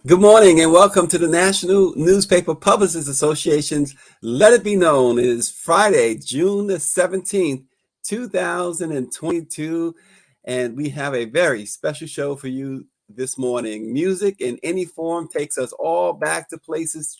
Good morning and welcome to the National Newspaper Publishers Association's Let It Be Known. It is Friday, June the 17th, 2022, and we have a very special show for you this morning. Music in any form takes us all back to places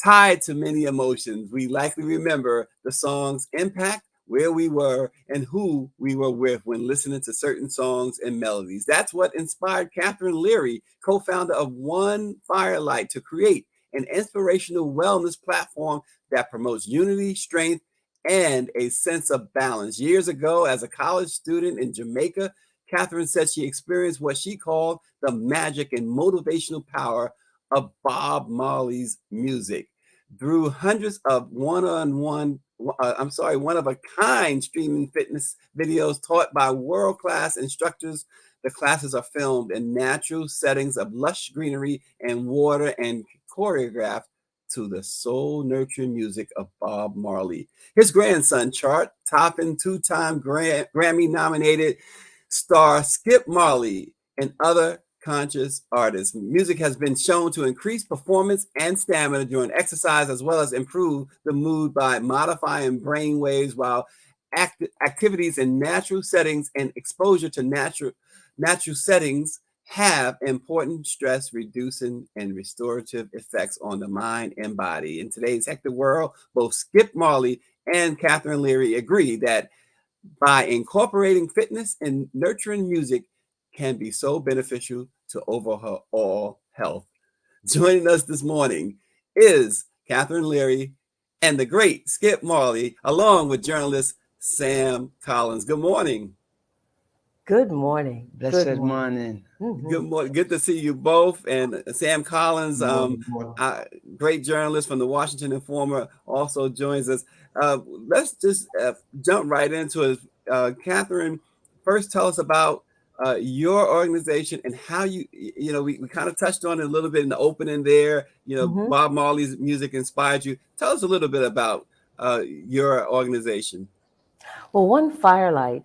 tied to many emotions. We likely remember the song's impact, where we were, and who we were with when listening to certain songs and melodies. That's what inspired Kathryn Leary, co-founder of One Firelight, to create an inspirational wellness platform that promotes unity, strength, and a sense of balance. Years ago, as a college student in Jamaica, Kathryn said she experienced what she called the magic and motivational power of Bob Marley's music. Through hundreds of one-of-a-kind streaming fitness videos taught by world-class instructors, the classes are filmed in natural settings of lush greenery and water and choreographed to the soul-nurturing music of Bob Marley. His grandson, chart-topping two-time Grammy-nominated star Skip Marley, and other conscious artists. Music has been shown to increase performance and stamina during exercise, as well as improve the mood by modifying brain waves, while activities in natural settings and exposure to natural settings have important stress reducing and restorative effects on the mind and body. In today's hectic world, both Skip Marley and Kathryn Leary agree that by incorporating fitness and nurturing music can be so beneficial to overall health. Joining us this morning is Kathryn Leary and the great Skip Marley, along with journalist Sam Collins. Good morning. Good morning. Blessed morning. Good morning. Good to see you both. And Sam Collins, great journalist from the Washington Informer, also joins us. Let's just jump right into it. Kathryn, first tell us about your organization and how we kind of touched on it a little bit in the opening there. Bob Marley's music inspired you. Tell us a little bit about your organization. Well, One Firelight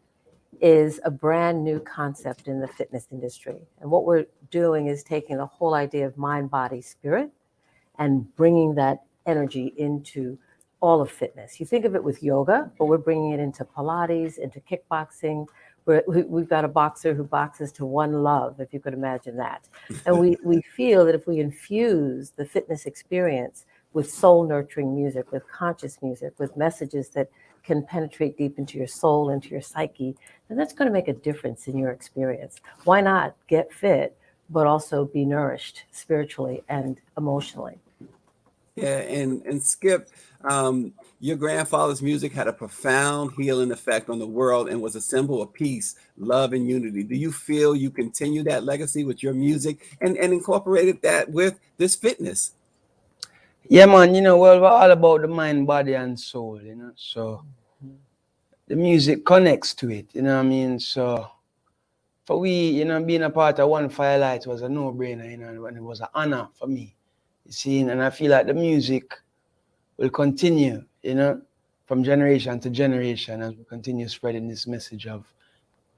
is a brand new concept in the fitness industry. And what we're doing is taking the whole idea of mind, body, spirit and bringing that energy into all of fitness. You think of it with yoga, but we're bringing it into Pilates, into kickboxing. We've got a boxer who boxes to One Love, if you could imagine that. And we feel that if we infuse the fitness experience with soul nurturing music, with conscious music, with messages that can penetrate deep into your soul, into your psyche, then that's going to make a difference in your experience. Why not get fit, but also be nourished spiritually and emotionally? Yeah, and Skip, your grandfather's music had a profound healing effect on the world and was a symbol of peace, love, and unity. Do you feel you continue that legacy with your music and incorporated that with this fitness? Yeah, man, we're all about the mind, body, and soul, so the music connects to it, you know what I mean? So for we, being a part of One Firelight was a no-brainer, and it was an honor for me, you see, and I feel like the music will continue, from generation to generation as we continue spreading this message of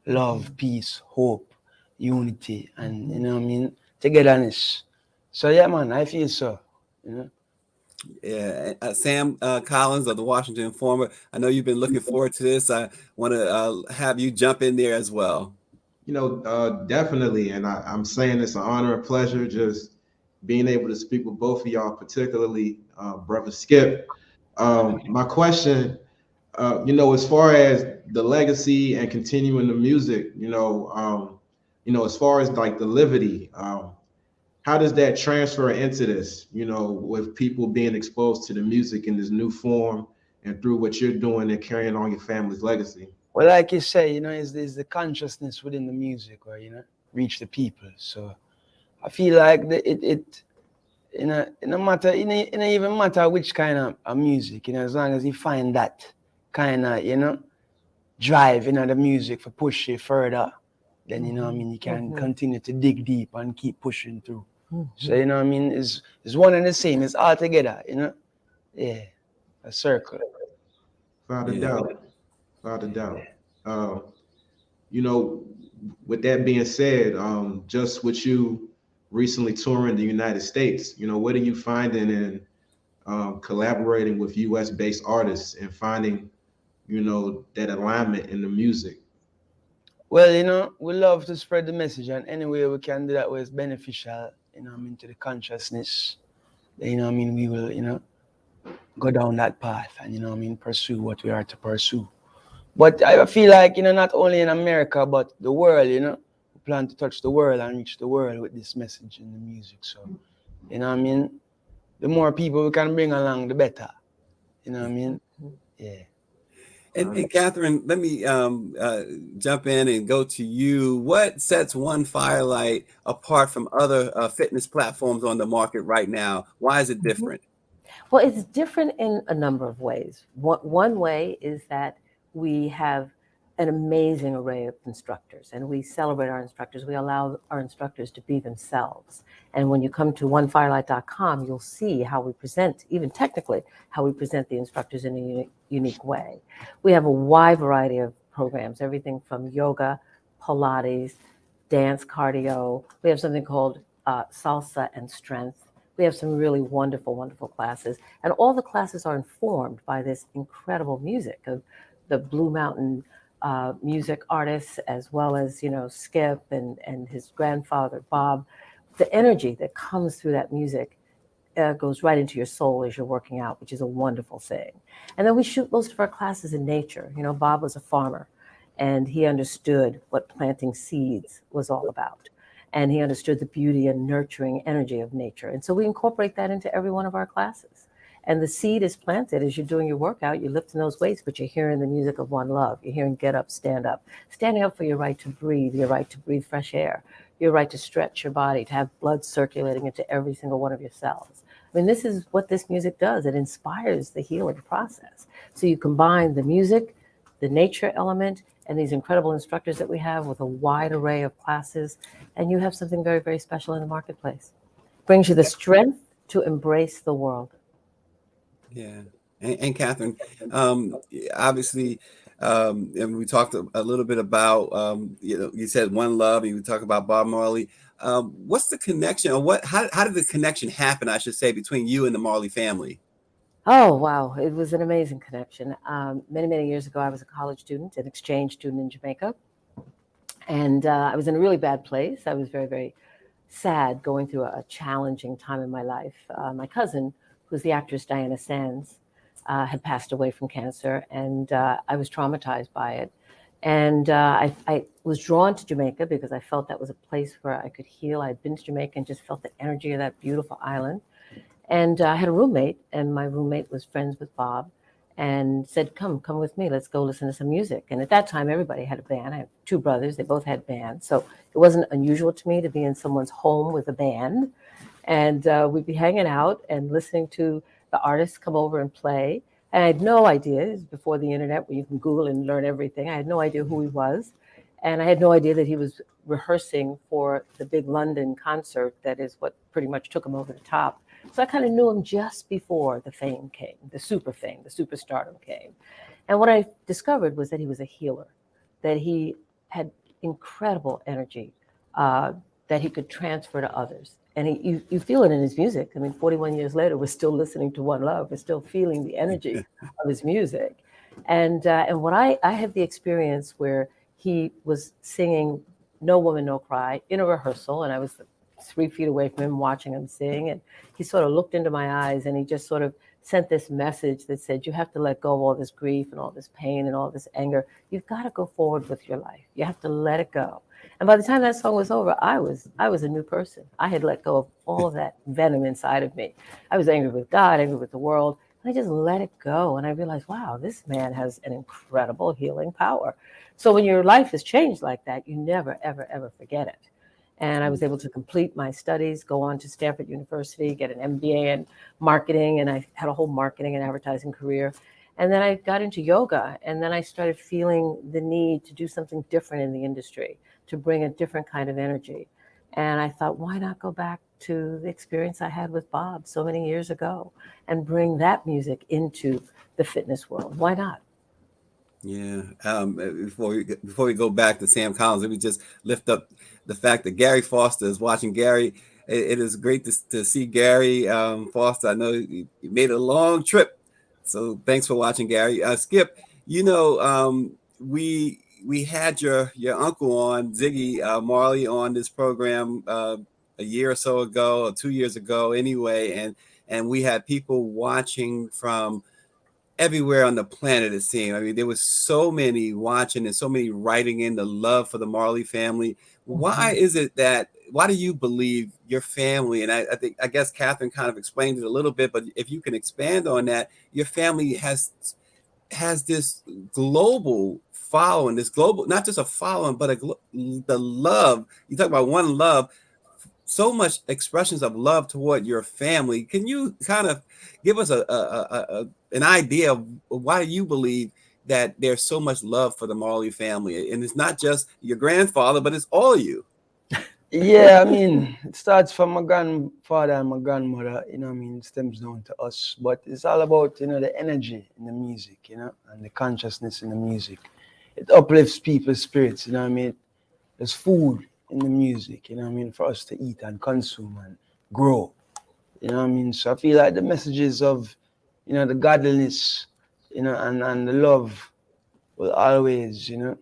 love, peace, hope, unity, and, togetherness. So yeah, man, I feel so, Yeah, Sam Collins of the Washington Informer. I know you've been looking forward to this. I want to have you jump in there as well. Definitely. And I'm saying it's an honor and pleasure just being able to speak with both of y'all, particularly Brother Skip. My question, as far as the legacy and continuing the music, as far as like the levity, how does that transfer into this, with people being exposed to the music in this new form and through what you're doing and carrying on your family's legacy? Well, like you say, is the consciousness within the music or, reach the people. So I feel like it no matter, it don't even matter which kind of music, as long as you find that kind of, drive, the music for push it further, then, you can continue to dig deep and keep pushing through. So, it's one and the same. It's all together, Yeah, a circle. Without a doubt. With that being said, just with you recently touring the United States. What are you finding in collaborating with U.S. based artists and finding, that alignment in the music? Well, we love to spread the message, and any way we can do that where it's beneficial, to the consciousness. We will, go down that path and, pursue what we are to pursue. But I feel like, not only in America, but the world, we plan to touch the world and reach the world with this message in the music. So, the more people we can bring along, the better. Yeah. And Kathryn, let me jump in and go to you. What sets One Firelight apart from other fitness platforms on the market right now? Why is it different? Well, it's different in a number of ways. One way is that we have an amazing array of instructors, and we celebrate our instructors. We allow our instructors to be themselves. And when you come to onefirelight.com, you'll see how we present, even technically, how we present the instructors in a unique way. We have a wide variety of programs, everything from yoga, Pilates, dance, cardio. We have something called salsa and strength. We have some really wonderful, wonderful classes. And all the classes are informed by this incredible music of the Blue Mountain music artists, as well as, Skip and his grandfather, Bob. The energy that comes through that music goes right into your soul as you're working out, which is a wonderful thing. And then we shoot most of our classes in nature. Bob was a farmer, and he understood what planting seeds was all about. And he understood the beauty and nurturing energy of nature. And so we incorporate that into every one of our classes. And the seed is planted as you're doing your workout. You're lifting those weights, but you're hearing the music of one love. You're hearing get up, standing up for your right to breathe, your right to breathe fresh air, your right to stretch your body, to have blood circulating into every single one of your cells. I mean, this is what this music does. It inspires the healing process. So you combine the music, the nature element, and these incredible instructors that we have with a wide array of classes, and you have something very, very special in the marketplace. Brings you the strength to embrace the world. Yeah. And Kathryn, obviously, and we talked a little bit about, you said One Love, and you talk about Bob Marley. What's the connection, or how did the connection happen, I should say, between you and the Marley family? Oh, wow. It was an amazing connection. Many, many years ago, I was a college student, an exchange student in Jamaica. And I was in a really bad place. I was very, very sad, going through a challenging time in my life. My cousin, who's the actress Diana Sands, had passed away from cancer, and I was traumatized by it. And I was drawn to Jamaica because I felt that was a place where I could heal. I'd been to Jamaica and just felt the energy of that beautiful island. And I had a roommate, and my roommate was friends with Bob, and said, come with me, let's go listen to some music. And at that time, everybody had a band. I have two brothers, they both had bands. So it wasn't unusual to me to be in someone's home with a band. And we'd be hanging out and listening to the artists come over and play. And I had no idea, it was before the internet where you can Google and learn everything. I had no idea who he was. And I had no idea that he was rehearsing for the big London concert that is what pretty much took him over the top. So I kind of knew him just before the fame came, the super fame, the superstardom came. And what I discovered was that he was a healer, that he had incredible energy that he could transfer to others. And you feel it in his music. I mean, 41 years later, we're still listening to One Love. We're still feeling the energy of his music. And what I had the experience where he was singing No Woman, No Cry in a rehearsal, and I was 3 feet away from him watching him sing, and he sort of looked into my eyes and he just sort of sent this message that said, you have to let go of all this grief and all this pain and all this anger. You've got to go forward with your life. You have to let it go. And by the time that song was over, I was a new person. I had let go of all of that venom inside of me. I was angry with God, angry with the world, and I just let it go. And I realized, wow, this man has an incredible healing power. So when your life is changed like that, you never, ever, ever forget it. And I was able to complete my studies, go on to Stanford University, get an MBA in marketing, and I had a whole marketing and advertising career. And then I got into yoga, and then I started feeling the need to do something different in the industry, to bring a different kind of energy. And I thought, why not go back to the experience I had with Bob so many years ago and bring that music into the fitness world? Why not? Yeah. Before we go back to Sam Collins, let me just lift up the fact that Gary Foster is watching. Gary, it is great to see Gary Foster. I know you made a long trip, so thanks for watching, Gary. Skip, we had your uncle on, Ziggy Marley, on this program a year or so ago, or 2 years ago, anyway, and we had people watching from everywhere on the planet, it seemed. I mean, there was so many watching and so many writing in the love for the Marley family. Why is it that, why do you believe your family, and I guess Kathryn kind of explained it a little bit, but if you can expand on that, your family has this global following, this global, not just a following, but the love. You talk about one love, so much expressions of love toward your family. Can you kind of give us an idea of why you believe that there's so much love for the Marley family? And it's not just your grandfather, but it's all of you. Yeah, I mean, it starts from my grandfather and my grandmother, you know what I mean, it stems down to us. But it's all about, you know, the energy in the music, you know, and the consciousness in the music. It uplifts people's spirits, you know what I mean? There's food in the music, you know what I mean, for us to eat and consume and grow, you know what I mean? So I feel like the messages of, you know, the godliness, you know, and the love will always, you know,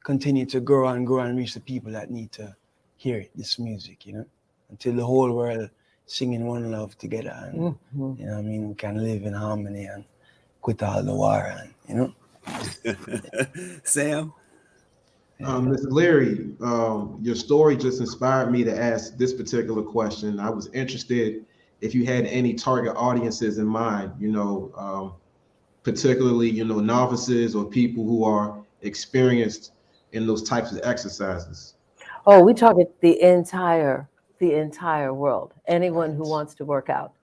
continue to grow and reach the people that need to hear it, this music, you know, until the whole world singing one love together, and you know what I mean, we can live in harmony and quit all the war, and you know. Sam? Mrs. Leary, your story just inspired me to ask this particular question. I was interested if you had any target audiences in mind, you know, particularly, you know, novices or people who are experienced in those types of exercises. Oh, we target the entire world. Anyone who wants to work out,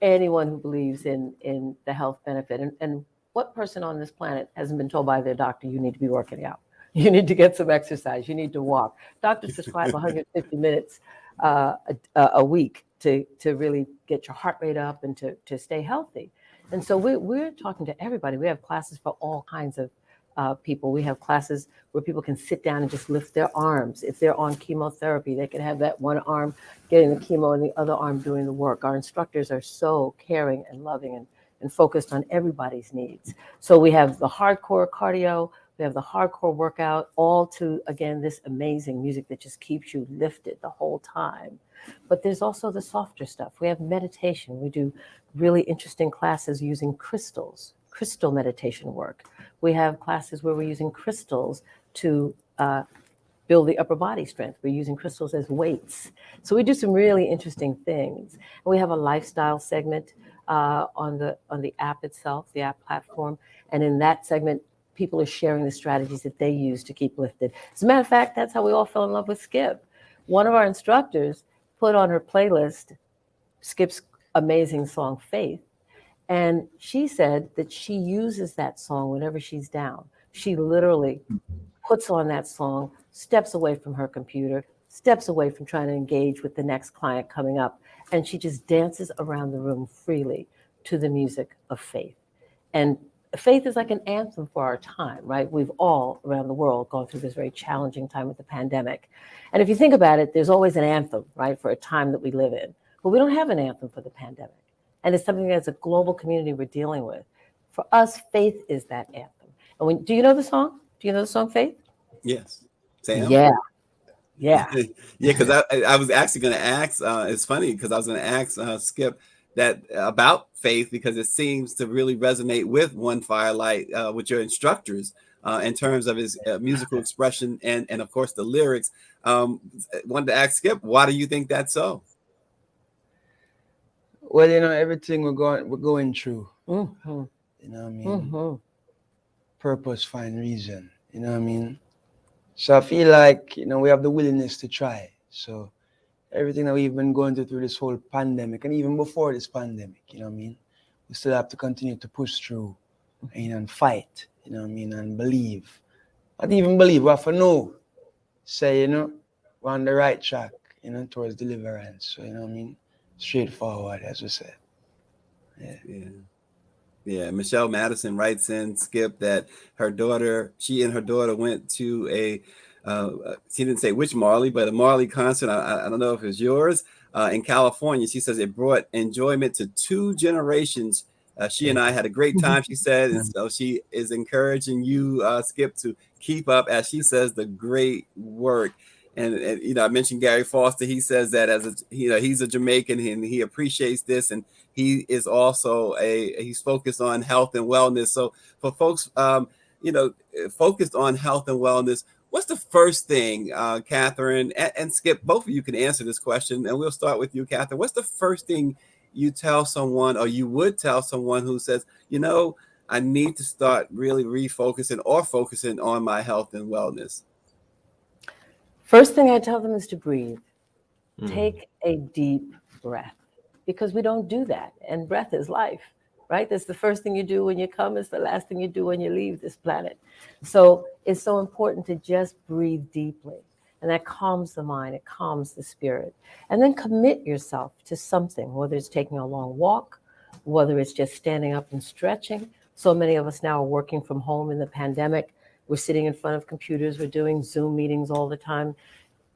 anyone who believes in the health benefit. And what person on this planet hasn't been told by their doctor, you need to be working out? You need to get some exercise. You need to walk. Doctors prescribe 150 minutes a week to really get your heart rate up and to stay healthy. And so we're talking to everybody. We have classes for all kinds of people. We have classes where people can sit down and just lift their arms. If they're on chemotherapy, they can have that one arm getting the chemo and the other arm doing the work. Our instructors are so caring and loving and focused on everybody's needs. So we have the hardcore cardio, we have the hardcore workout, all to, again, this amazing music that just keeps you lifted the whole time. But there's also the softer stuff. We have meditation. We do really interesting classes using crystals, crystal meditation work. We have classes where we're using crystals to build the upper body strength. We're using crystals as weights. So we do some really interesting things. And we have a lifestyle segment on the app itself, the app platform. And in that segment, people are sharing the strategies that they use to keep lifted. As a matter of fact, that's how we all fell in love with Skip. One of our instructors put on her playlist Skip's amazing song, Faith. And she said that she uses that song whenever she's down. She literally puts on that song, steps away from her computer, steps away from trying to engage with the next client coming up, and she just dances around the room freely to the music of Faith. And Faith is like an anthem for our time, right? We've all around the world gone through this very challenging time with the pandemic. And if you think about it, there's always an anthem, right, for a time that we live in. But we don't have an anthem for the pandemic. And it's something that's a global community we're dealing with. For us, Faith is that anthem. And do you know the song? Do you know the song, Faith? Yes. Sam? Yeah. Yeah. Yeah, because I was actually going to ask, it's funny because I was going to ask Skip that about Faith, because it seems to really resonate with One Firelight, with your instructors in terms of his musical expression and of course the lyrics. Wanted to ask Skip, why do you think that's so? Well, you know, everything we're going through, Mm-hmm. you know what I mean? Purpose, find reason, you know what I mean? So I feel like, you know, we have the willingness to try. So everything that we've been going through this whole pandemic, and even before this pandemic, you know what I mean? We still have to continue to push through and fight, you know what I mean? And believe. Not even believe, we have to know. Say, you know, we're on the right track, you know, towards deliverance. So, you know what I mean? Straightforward, as we said. Yeah. Michelle Madison writes in, Skip, that she and her daughter went to She didn't say which Marley, but a Marley concert. I don't know if it's yours in California. She says it brought enjoyment to 2 generations. She and I had a great time, she said, and so she is encouraging you, Skip, to keep up, as she says, the great work. And you know, I mentioned Gary Foster. He says that he's a Jamaican and he appreciates this, and he is also he's focused on health and wellness. So for folks, focused on health and wellness, what's the first thing, Kathryn and Skip, both of you can answer this question, and we'll start with you, Kathryn. What's the first thing you tell someone, or you would tell someone who says, I need to start really refocusing or focusing on my health and wellness? First thing I tell them is to breathe. Take a deep breath, because we don't do that. And breath is life, right? That's the first thing you do when you come. It's the last thing you do when you leave this planet. So it's so important to just breathe deeply. And that calms the mind, it calms the spirit. And then commit yourself to something, whether it's taking a long walk, whether it's just standing up and stretching. So many of us now are working from home in the pandemic. We're sitting in front of computers, we're doing Zoom meetings all the time.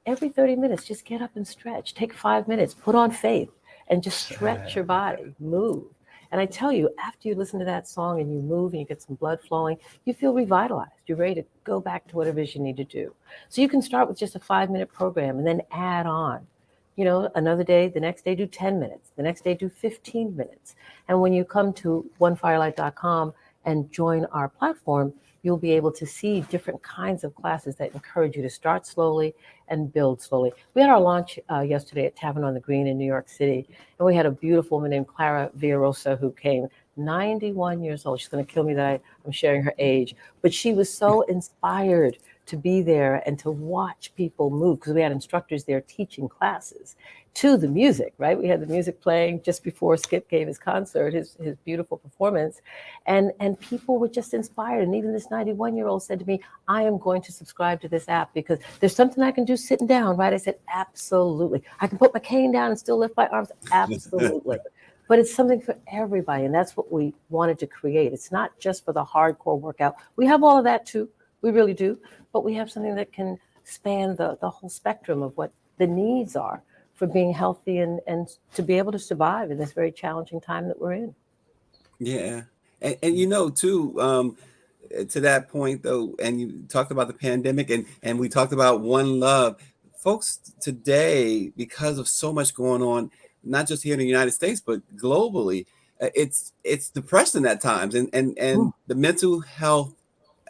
Every 30 minutes, just get up and stretch. Take 5 minutes, put on faith, and just stretch your body, move. And I tell you, after you listen to that song and you move and you get some blood flowing, you feel revitalized. You're ready to go back to whatever it is you need to do. So you can start with just a 5-minute program and then add on. Another day, the next day do 10 minutes. The next day do 15 minutes. And when you come to onefirelight.com and join our platform, you'll be able to see different kinds of classes that encourage you to start slowly and build slowly. We had our launch yesterday at Tavern on the Green in New York City, and we had a beautiful woman named Clara Villarosa who came, 91 years old. She's going to kill me that I'm sharing her age, but she was so inspired to be there and to watch people move, because we had instructors there teaching classes to the music, right? We had the music playing just before Skip gave his concert, his beautiful performance, and people were just inspired. And even this 91-year-old said to me, I am going to subscribe to this app because there's something I can do sitting down, right? I said, absolutely. I can put my cane down and still lift my arms, absolutely. But it's something for everybody, and that's what we wanted to create. It's not just for the hardcore workout. We have all of that too, we really do, but we have something that can span the whole spectrum of what the needs are for being healthy and to be able to survive in this very challenging time that we're in. Yeah. And too, to that point though, and you talked about the pandemic and we talked about one love. Folks today, because of so much going on, not just here in the United States, but globally, it's depressing at times. And the mental health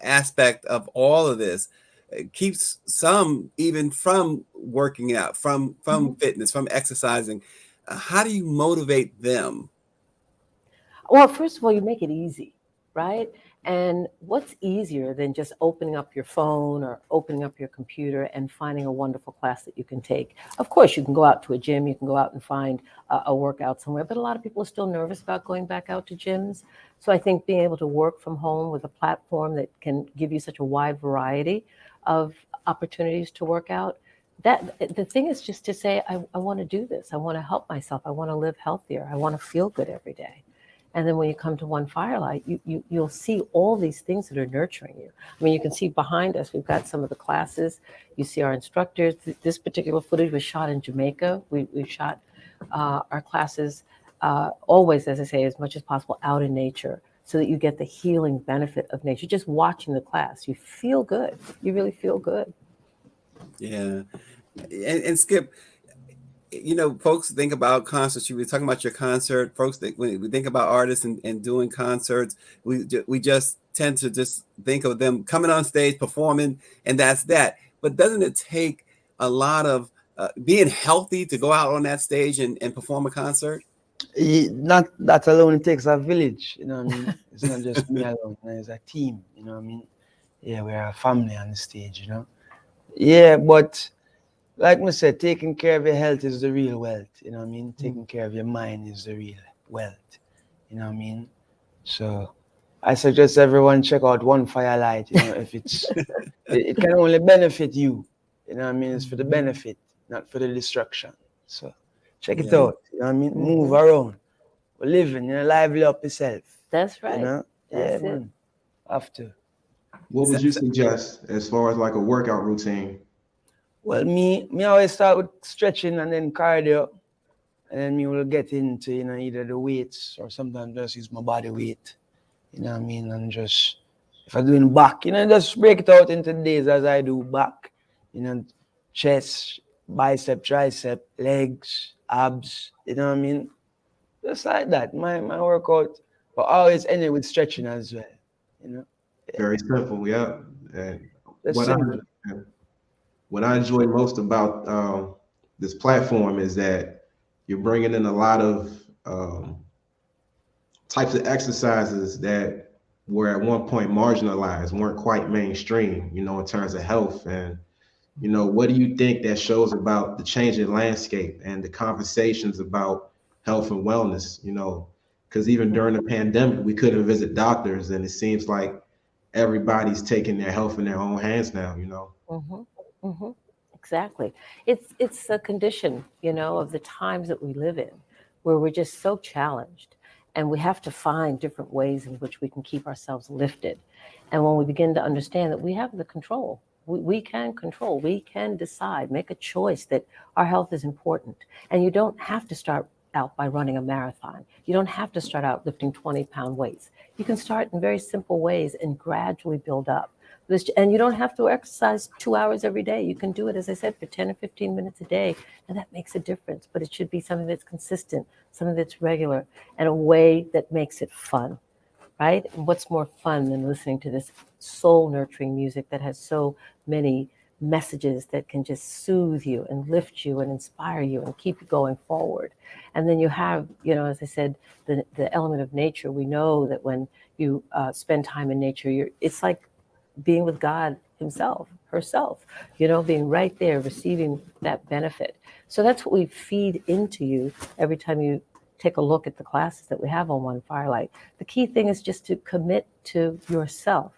aspect of all of this keeps some even from working out, from fitness, from exercising. How do you motivate them? Well, first of all, you make it easy, right? And what's easier than just opening up your phone or opening up your computer and finding a wonderful class that you can take? Of course, you can go out to a gym, you can go out and find a workout somewhere, but a lot of people are still nervous about going back out to gyms. So I think being able to work from home with a platform that can give you such a wide variety of opportunities to work out, that the thing is just to say, I want to do this. I want to help myself. I want to live healthier. I want to feel good every day. And then when you come to One Firelight, you'll see all these things that are nurturing you. I mean, you can see behind us, we've got some of the classes. You see our instructors. This particular footage was shot in Jamaica. We shot our classes always, as I say, as much as possible out in nature, so that you get the healing benefit of nature. Just watching the class, you feel good. You really feel good. Yeah. And Skip, folks think about concerts. You were talking about your concert. Folks, when we think about artists and doing concerts, we just tend to just think of them coming on stage, performing, and that's that. But doesn't it take a lot of being healthy to go out on that stage and perform a concert? Not that alone. It takes a village. You know what I mean? It's not just me alone. It's a team. You know what I mean? Yeah, we're a family on the stage. You know. Yeah, but like I said, taking care of your health is the real wealth. You know what I mean? Taking care of your mind is the real wealth. You know what I mean? So I suggest everyone check out One Firelight. If it's it can only benefit you. You know what I mean? It's for the benefit, not for the destruction. So check it out. You know what I mean? Move around. We're living, lively up yourself. That's right. Yeah, That's it. man. Have to. What would you suggest as far as like a workout routine? Well, me always start with stretching and then cardio, and then me will get into, you know, either the weights or sometimes just use my body weight, you know what I mean, and just, if I'm doing back, you know, just break it out into days as I do back, you know, chest, bicep, tricep, legs, abs, you know what I mean, just like that, my workout, but always end it with stretching as well, you know. Very simple, yeah. And That's what simple. what I enjoy most about this platform is that you're bringing in a lot of types of exercises that were at one point marginalized, weren't quite mainstream, you know, in terms of health. And, you know, what do you think that shows about the changing landscape and the conversations about health and wellness, you know, because even during the pandemic, we couldn't visit doctors, and it seems like everybody's taking their health in their own hands now, you know. Exactly. It's a condition, you know, of the times that we live in, where we're just so challenged, and we have to find different ways in which we can keep ourselves lifted. And when we begin to understand that we have the control, we can control, we can decide, make a choice that our health is important. And you don't have to start out by running a marathon. You don't have to start out lifting 20-pound weights. You can start in very simple ways and gradually build up. And you don't have to exercise 2 hours every day. You can do it, as I said, for 10 or 15 minutes a day, and that makes a difference. But it should be something that's consistent, something that's regular, and a way that makes it fun, right? And what's more fun than listening to this soul-nurturing music that has so many messages that can just soothe you and lift you and inspire you and keep you going forward? And then you have, you know, as I said, the element of nature. We know that when you spend time in nature, it's like being with God himself, herself, you know, being right there, receiving that benefit. So that's what we feed into you every time you take a look at the classes that we have on One Firelight. The key thing is just to commit to yourself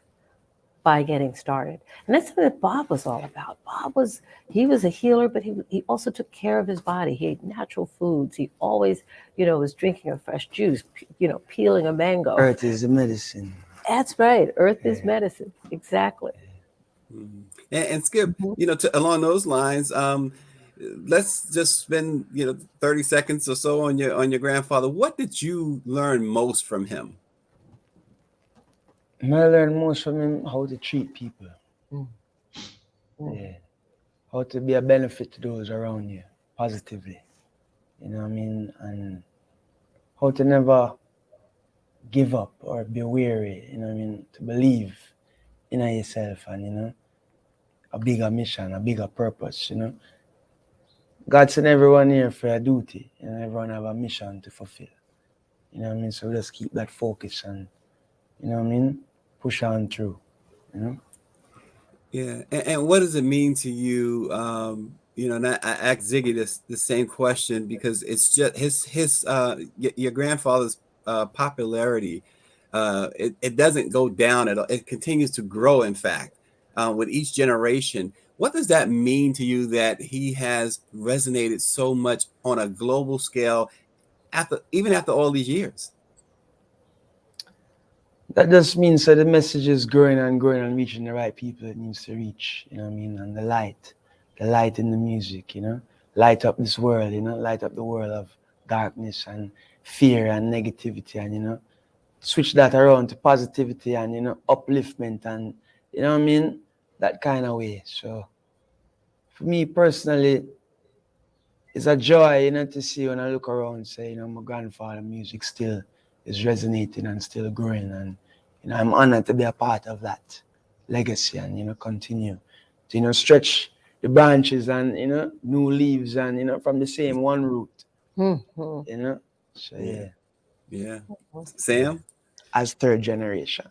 by getting started. And that's something that Bob was all about. He was a healer, but he also took care of his body. He ate natural foods. He always, you know, was drinking a fresh juice, you know, peeling a mango. Earth is the medicine. That's right. Earth is medicine. Exactly. And Skip, you know, along those lines, let's just spend, you know, 30 seconds or so on your grandfather. What did you learn most from him? I learned most from him how to treat people. Yeah. How to be a benefit to those around you positively. You know what I mean? And how to never give up or be weary, you know what I mean? To believe in yourself and, you know, a bigger mission, a bigger purpose, you know. God sent everyone here for a duty, and everyone have a mission to fulfill. You know what I mean? So just keep that focus and, you know what I mean, push on through, you know. Yeah, and what does it mean to you? You know, and I asked Ziggy the same question because it's just his your grandfather's popularity. It doesn't go down at all. It continues to grow. In fact, with each generation. What does that mean to you that he has resonated so much on a global scale even after all these years? That just means that the message is growing and growing and reaching the right people it needs to reach, you know what I mean? And the light in the music, you know, light up this world, you know, light up the world of darkness and fear and negativity, and, you know, switch that around to positivity and, you know, upliftment and, you know what I mean, that kind of way. So for me personally, it's a joy, you know, to see when I look around and say, you know, my grandfather's music still is resonating and still growing, and, you know, I'm honored to be a part of that legacy and, you know, continue to, you know, stretch the branches and, you know, new leaves and, you know, from the same one root, you know. So yeah. Sam, as third generation.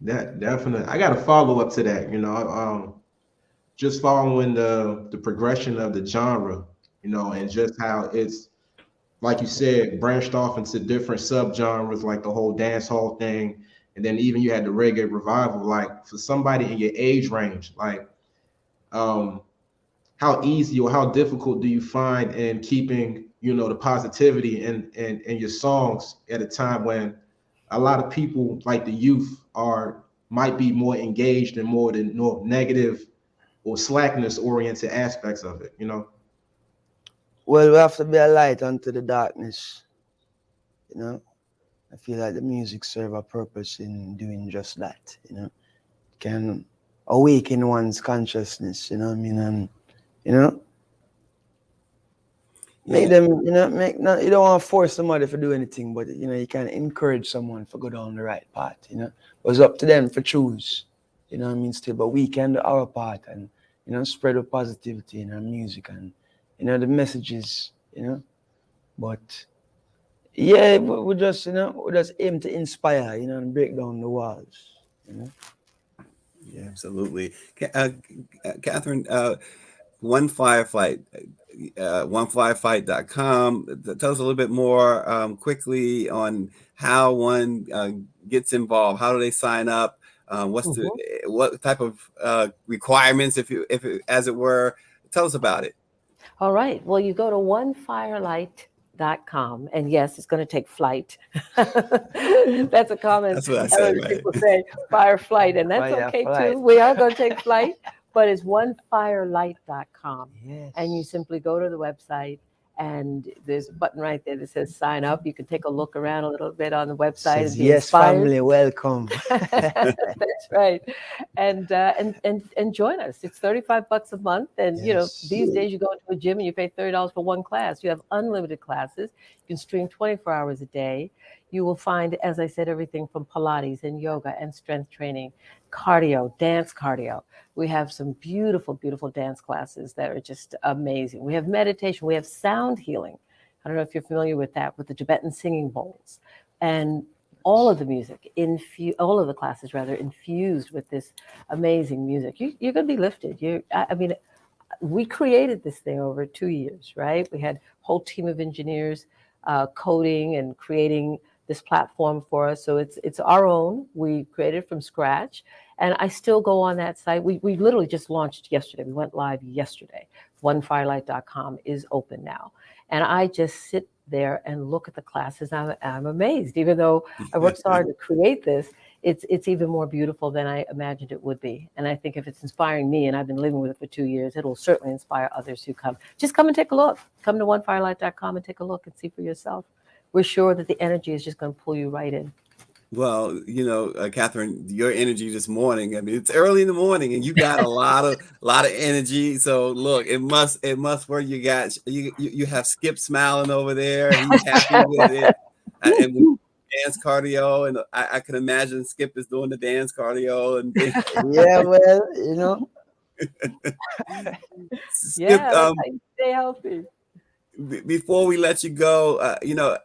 That definitely. I got a follow up to that. You know, just following the progression of the genre, you know, and just how it's, like you said, branched off into different subgenres, like the whole dance hall thing, and then even you had the reggae revival. Like for somebody in your age range, like how easy or how difficult do you find in keeping, you know, the positivity in your songs at a time when a lot of people, like the youth, are might be more engaged in more than more negative or slackness oriented aspects of it, you know? Well, we have to be a light unto the darkness, you know. I feel like the music serve a purpose in doing just that, you know. It can awaken one's consciousness, you know what I mean? And, you know, make them, you know, you don't want to force somebody to do anything, but, you know, you can encourage someone to go down the right path, you know. But it's up to them to choose, you know what I mean, still. But we can do our part and, you know, spread the positivity in our music and, you know, the messages, you know. But yeah, we just, you know, we just aim to inspire, you know, and break down the walls, you know. Yeah, absolutely. Kathryn, One Firelight, onefirelight.com. Tell us a little bit more quickly on how one gets involved. How do they sign up? What type of requirements, if as it were? Tell us about it. All right. Well, you go to onefirelight.com, and yes, it's going to take flight. That's a common That's what I error said, that right? people say, fire flight, and that's okay too. We are going to take flight, but it's onefirelight.com. Yes. And you simply go to the website, and there's a button right there that says sign up. You can take a look around a little bit on the website and be yes, inspired. family, welcome. That's right. And join us. It's $35 a month. And, you know, these days you go into a gym and you pay $30 for one class. You have unlimited classes. You can stream 24 hours a day. You will find, as I said, everything from Pilates and yoga and strength training, cardio, dance cardio. We have some beautiful, beautiful dance classes that are just amazing. We have meditation. We have sound healing. I don't know if you're familiar with that, with the Tibetan singing bowls. And all of the music, all of the classes rather, infused with this amazing music. You're going to be lifted. I mean, we created this thing over 2 years, right? We had a whole team of engineers coding and creating this platform for us. So it's our own. We created it from scratch. And I still go on that site. We literally just launched yesterday. We went live yesterday. onefirelight.com is open now. And I just sit there and look at the classes. I'm amazed. Even though I worked so hard to create this, it's even more beautiful than I imagined it would be. And I think if it's inspiring me, and I've been living with it for 2 years, it'll certainly inspire others who come. Just come and take a look. Come to onefirelight.com and take a look and see for yourself. We're sure that the energy is just going to pull you right in. Well, you know, Kathryn, your energy this morning. I mean, it's early in the morning, and you got a lot of energy. So look, it must where you got you have Skip smiling over there. He's happy with it, and dance cardio, and I can imagine Skip is doing the dance cardio and things. Yeah, well, you know. Skip, yeah, that's how you stay healthy. Before we let you go, you know,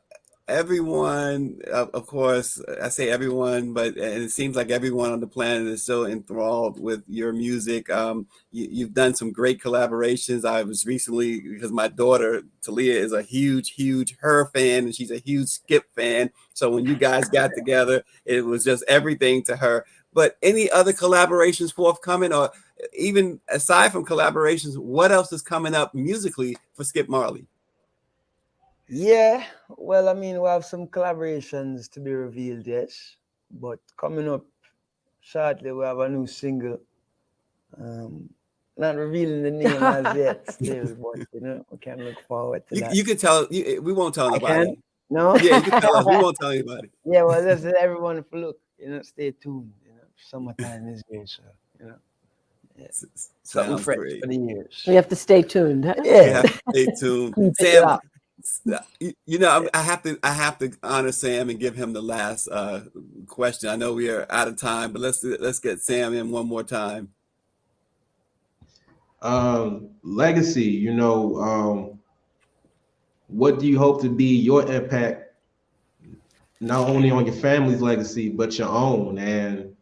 everyone, of course, I say everyone, but and it seems like everyone on the planet is so enthralled with your music. You've done some great collaborations. I was recently, because my daughter Talia is a huge her fan, and she's a huge Skip fan. So when you guys got together, it was just everything to her. But any other collaborations forthcoming, or even aside from collaborations, what else is coming up musically for Skip Marley? Yeah, well, I mean, we have some collaborations to be revealed, yes. But coming up shortly, we have a new single. Not revealing the name as yet, still, but you know, we can look forward to that. You can tell. We won't tell nobody. No. Yeah, you can tell us. We won't tell anybody. Yeah, well, that's everyone to look. You know, stay tuned. You know, summertime is here, so you know. Yeah. Something fresh great for the years. We have to stay tuned. Huh? Yeah, you have to stay tuned. Sam, you know, I have to honor Sam and give him the last question. I know we are out of time, but let's get Sam in one more time. Legacy, you know, what do you hope to be your impact, not only on your family's legacy, but your own? And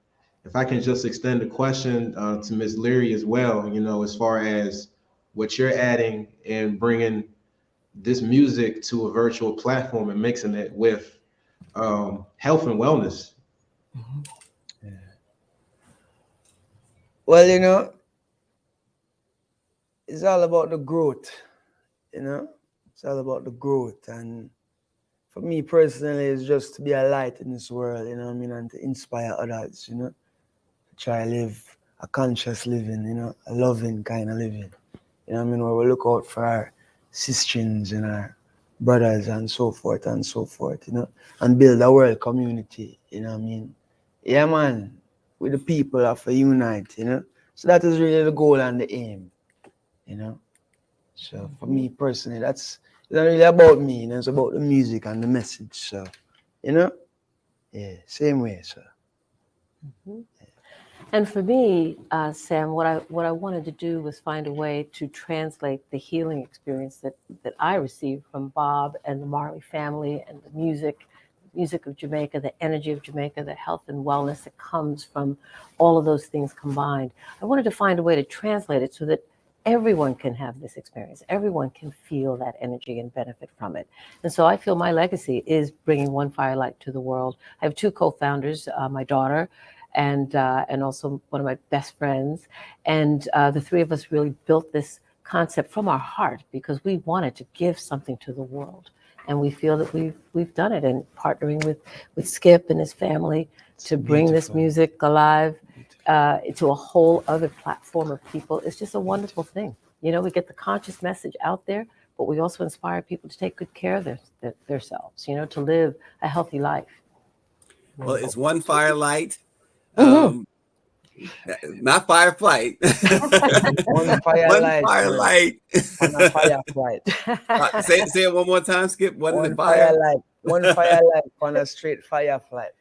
if I can just extend the question to Ms. Leary as well, you know, as far as what you're adding and bringing this music to a virtual platform and mixing it with health and wellness. Yeah. Well, you know, it's all about the growth. You know, it's all about the growth. And for me personally, it's just to be a light in this world, you know what I mean, and to inspire others, you know. try live a conscious living, you know, a loving kind of living. You know what I mean? Where we look out for our sisters and our brothers and so forth, you know, and build a world community, you know what I mean? Yeah, man, with the people have to unite, you know. So that is really the goal and the aim, you know. So for me personally, it's not really about me, you know, it's about the music and the message. So, you know, yeah, same way, so. And for me, Sam, what I wanted to do was find a way to translate the healing experience that I received from Bob and the Marley family and the music of Jamaica, the energy of Jamaica, the health and wellness that comes from all of those things combined. I wanted to find a way to translate it so that everyone can have this experience. Everyone can feel that energy and benefit from it. And so I feel my legacy is bringing One Firelight to the world. I have two co-founders, my daughter, and also one of my best friends. And the three of us really built this concept from our heart because we wanted to give something to the world. And we feel that we've done it, and partnering with Skip and his family to bring this music alive to a whole other platform of people. It's just a wonderful thing. You know, we get the conscious message out there, but we also inspire people to take good care of themselves, you know, to live a healthy life. Well, it's One Firelight. Not Fireflight. One firelight. One Firelight. On a fireflight. Say it one more time, Skip. What is One it? Fire? firelight. One firelight on a straight fireflight.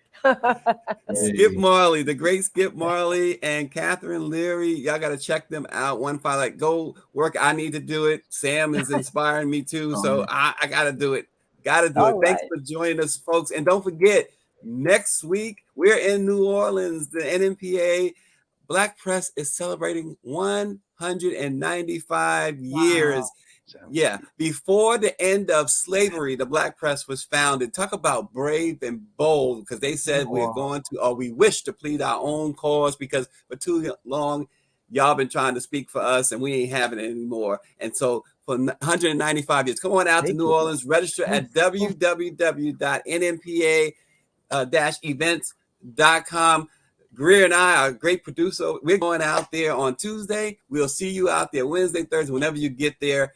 Skip Marley, the great Skip Marley and Kathryn Leary. Y'all got to check them out. One Firelight. Go work. I need to do it. Sam is inspiring me too. So I got to do it. Got to do it. Thanks for joining us, folks. And don't forget, next week, we're in New Orleans. The NMPA Black Press is celebrating 195 years. Yeah, before the end of slavery, the Black Press was founded. Talk about brave and bold, because they said we're going to, or we wish to plead our own cause, because for too long, y'all been trying to speak for us and we ain't having it anymore. And so for 195 years, come on out to New Orleans, register at www.nmpa-events.com. Greer and I, our great producer, we're going out there on Tuesday. We'll see you out there Wednesday, Thursday, whenever you get there.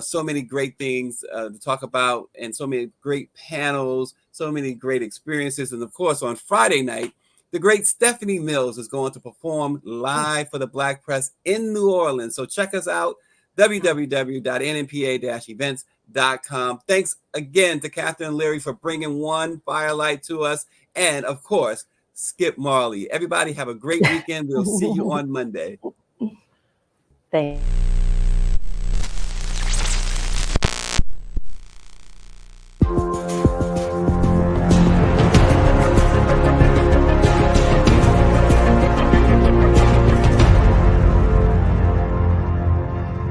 So many great things to talk about, and so many great panels, so many great experiences. And of course, on Friday night, the great Stephanie Mills is going to perform live for the Black Press in New Orleans. So check us out, www.nmpa-events.com. Thanks again to Kathryn Leary for bringing One Firelight to us. And of course, Skip Marley. Everybody have a great weekend. We'll see you on Monday. Thanks.